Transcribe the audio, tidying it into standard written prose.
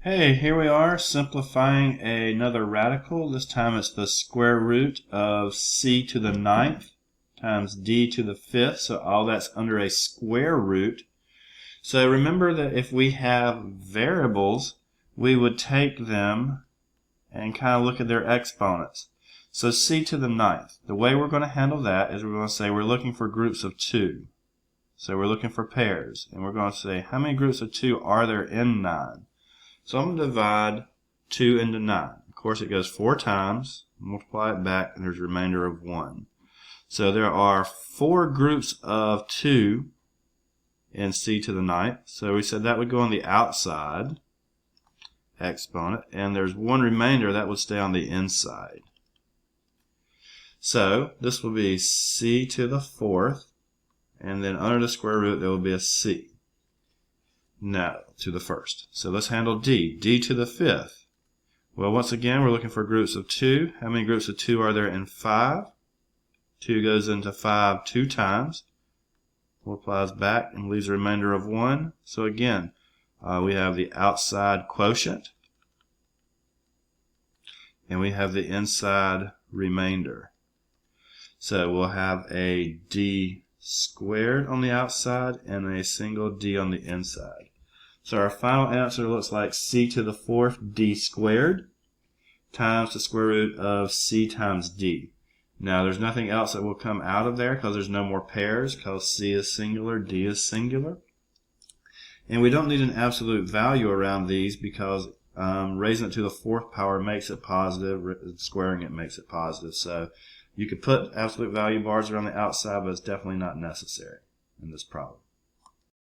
Hey, here we are simplifying another radical. This time it's the square root of c to the ninth times d to the fifth. So all that's under a square root. So remember that if we have variables, we would take them and kind of look at their exponents. So c to the ninth. The way we're going to handle that is we're going to say we're looking for groups of 2. So we're looking for pairs. And we're going to say how many groups of 2 are there in 9? So I'm going to divide 2 into 9. Of course, it goes 4 times, multiply it back, and there's a remainder of 1. So there are 4 groups of 2 in c to the ninth. So we said that would go on the outside exponent, and there's 1 remainder that would stay on the inside. So this will be c to the fourth, and then under the square root there will be a c. No, to the first. So let's handle d. d to the fifth. Well, once again, we're looking for groups of 2. How many groups of 2 are there in 5? 2 goes into 5 2 times, multiplies back, and leaves a remainder of 1. So again, we have the outside quotient, and we have the inside remainder. So we'll have a d squared on the outside and a single d on the inside. So our final answer looks like c to the fourth d squared times the square root of c times d. Now there's nothing else that will come out of there because there's no more pairs, because c is singular, d is singular. And we don't need an absolute value around these because raising it to the fourth power makes it positive, squaring it makes it positive. So you could put absolute value bars around the outside, but it's definitely not necessary in this problem.